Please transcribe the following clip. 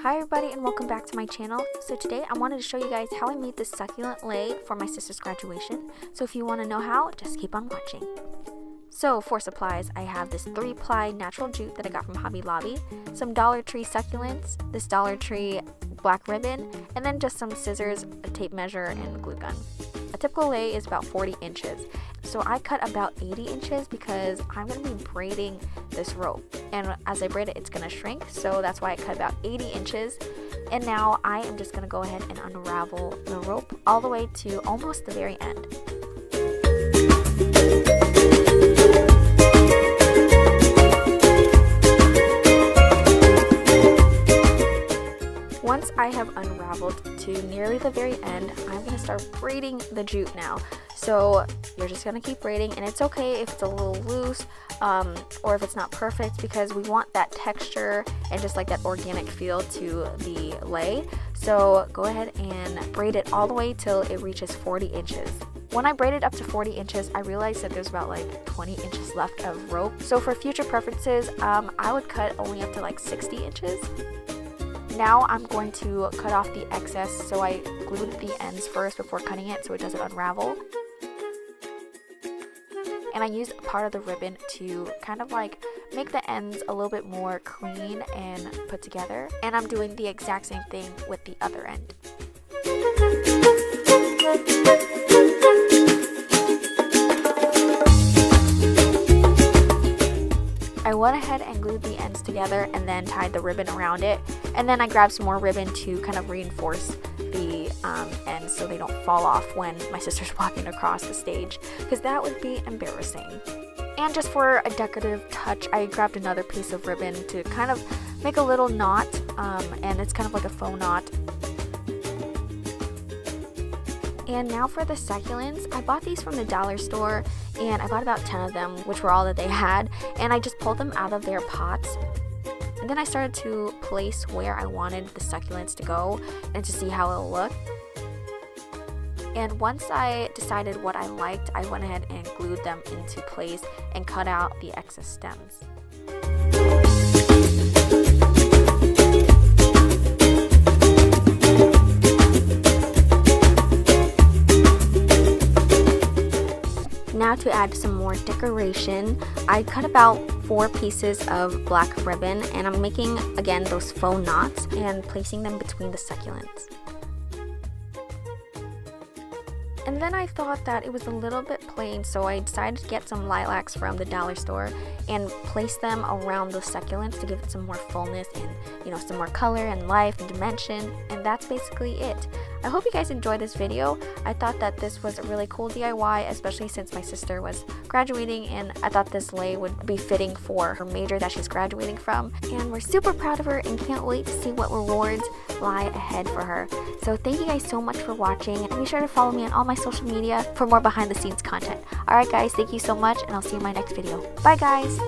Hi everybody and welcome back to my channel. So today I wanted to show you guys how I made this succulent lei for my sister's graduation. So if you want to know how, just keep on watching. So for supplies, I have this 3-ply natural jute that I got from Hobby Lobby, some Dollar Tree succulents, this Dollar Tree black ribbon, and then just some scissors, a tape measure, and a glue gun. A typical lei is about 40 inches. So I cut about 80 inches because I'm going to be braiding this rope. And as I braid it, it's going to shrink. So that's why I cut about 80 inches. And now I am just going to go ahead and unravel the rope all the way to almost the very end. Once I have unraveled to nearly the very end, I'm going to start braiding the jute now. So you're just going to keep braiding, and it's okay if it's a little loose or if it's not perfect, because we want that texture and just like that organic feel to the lei. So go ahead and braid it all the way till it reaches 40 inches. When I braided up to 40 inches, I realized that there's about like 20 inches left of rope. So for future preferences, I would cut only up to like 60 inches. Now I'm going to cut off the excess, so I glued the ends first before cutting it so it doesn't unravel. And I used part of the ribbon to kind of like make the ends a little bit more clean and put together. And I'm doing the exact same thing with the other end. I went ahead and glued the ends together and then tied the ribbon around it, and then I grabbed some more ribbon to kind of reinforce the ends so they don't fall off when my sister's walking across the stage, because that would be embarrassing. And just for a decorative touch, I grabbed another piece of ribbon to kind of make a little knot, and it's kind of like a faux knot. And now for the succulents, I bought these from the dollar store, and I bought about 10 of them, which were all that they had, and I just pulled them out of their pots. And then I started to place where I wanted the succulents to go and to see how it'll look. And once I decided what I liked, I went ahead and glued them into place and cut out the excess stems. Now to add some more decoration, I cut about 4 pieces of black ribbon, and I'm making again those faux knots and placing them between the succulents. And then I thought that it was a little bit plain, so I decided to get some lilacs from the dollar store and place them around the succulents to give it some more fullness and, you know, some more color and life and dimension. And that's basically it. I hope you guys enjoyed this video. I thought that this was a really cool DIY, especially since my sister was graduating, and I thought this lei would be fitting for her major that she's graduating from. And we're super proud of her and can't wait to see what rewards lie ahead for her. So thank you guys so much for watching, and be sure to follow me on all my social media for more behind the scenes content. Alright guys, thank you so much, and I'll see you in my next video. Bye guys!